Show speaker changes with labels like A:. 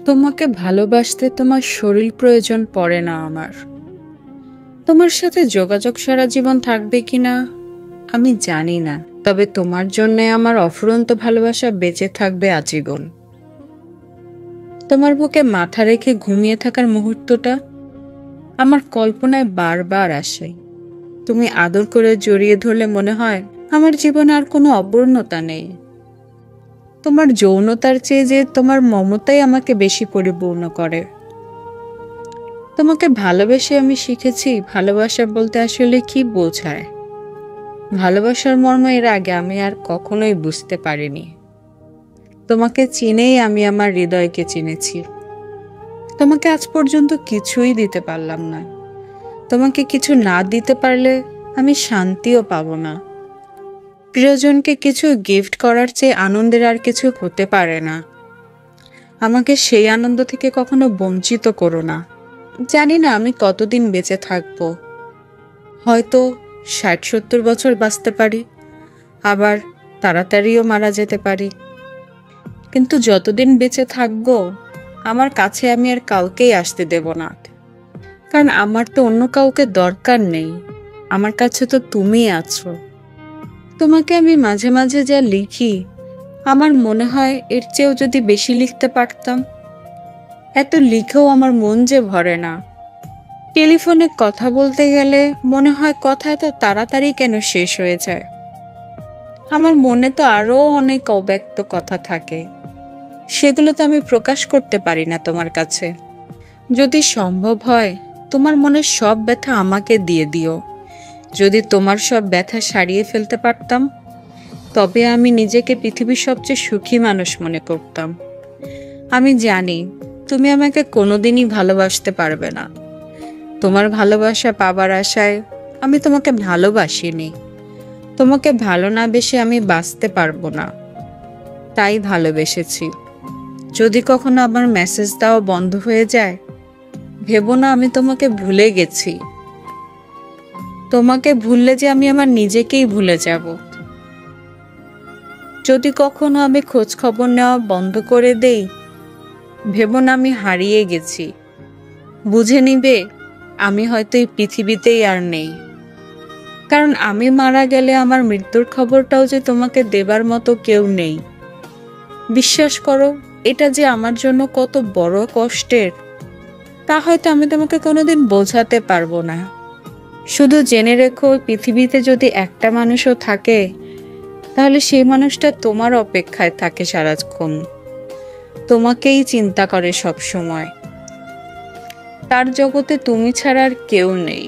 A: তোমাকে ভালোবাসতে তোমার শরীর প্রয়োজন পড়ে না আমার। তোমার সাথে যোগাযোগ সারা জীবন থাকবে কিনা আমি জানি না, তবে তোমার জন্য আমার অফুরন্ত ভালোবাসা বেঁচে থাকবে আজীবন। তোমার বুকে মাথা রেখে ঘুমিয়ে থাকার মুহূর্তটা আমার কল্পনায় বারবার আসে। তুমি আদর করে জড়িয়ে ধরলে মনে হয় আমার জীবনে আর কোনো অপূর্ণতা নেই। তোমার যৌনতার চেয়ে যে তোমার মমতাই আমাকে বেশি পরিপূর্ণ করে। তোমাকে ভালোবেসে আমি শিখেছি ভালোবাসা বলতে আসলে কি বোঝায়। ভালোবাসার মর্ম এর আগে আমি আর কখনোই বুঝতে পারিনি। তোমাকে চিনেই আমি আমার হৃদয়কে চিনেছি। তোমাকে আজ পর্যন্ত কিছুই দিতে পারলাম না। তোমাকে কিছু না দিতে পারলে আমি শান্তিও পাবো না। প্রিয়জনকে কিছু গিফট করার চেয়ে আনন্দের আর কিছু হতে পারে না। আমাকে সেই আনন্দ থেকে কখনো বঞ্চিত করো না। জানি না আমি কতদিন বেঁচে থাকবো, হয়তো ৬০-৭০ বছর বাঁচতে পারি, আবার তাড়াতাড়িও মারা যেতে পারি। কিন্তু যতদিন বেঁচে থাকবো আমার কাছে আমি আর কাউকেই আসতে দেব না, কারণ আমার তো অন্য কাউকে দরকার নেই। আমার কাছে তো তুমি আছো। তোমাকে আমি মাঝে মাঝে যা লিখি আমার মনে হয় এর চেয়েও যদি বেশি লিখতে পারতাম। এত লিখেও আমার মন যে ভরে না। টেলিফোনে কথা বলতে গেলে মনে হয় কথা এত তাড়াতাড়ি কেন শেষ হয়ে যায়। আমার মনে তো আরো অনেক অব্যক্ত কথা থাকে, সেগুলো তো আমি প্রকাশ করতে পারি না তোমার কাছে। যদি সম্ভব হয় তোমার মনের সব ব্যথা আমাকে দিয়ে দিও। যদি তোমার সব ব্যথা সারিয়ে ফেলতে পারতাম তবে আমি নিজেকে পৃথিবীর সবচেয়ে সুখী মানুষ মনে করতাম। আমি জানি তুমি আমাকে কোনোদিনই ভালোবাসতে পারবে না। তোমার ভালোবাসা পাবার আশায় আমি তোমাকে ভালোবাসিনি। তোমাকে ভালো না বেশে আমি বাঁচতে পারবো না, তাই ভালোবেসেছি। যদি কখনো আমার মেসেজ দেওয়া বন্ধ হয়ে যায় ভেবো না আমি তোমাকে ভুলে গেছি। তোমাকে ভুললে যে আমি আমার নিজেকেই ভুলে যাব। যদি কখনো আমি খোঁজ খবর নেওয়া বন্ধ করে দেই ভেবো না আমি হারিয়ে গেছি। বুঝে নিবে আমি হয়তো এই পৃথিবীতেই আর নেই, কারণ আমি মারা গেলে আমার মৃত্যুর খবরটাও যে তোমাকে দেবার মতো কেউ নেই। বিশ্বাস করো এটা যে আমার জন্য কত বড় কষ্টের তা হয়তো আমি তোমাকে কোনোদিন বোঝাতে পারবো না। শুধু জেনে রেখো পৃথিবীতে যদি একটা মানুষও থাকে তাহলে সেই মানুষটা তোমার অপেক্ষায় থাকে সারাক্ষণ, তোমাকেই চিন্তা করে সব সময়। তার জগতে তুমি ছাড়া আর কেউ নেই।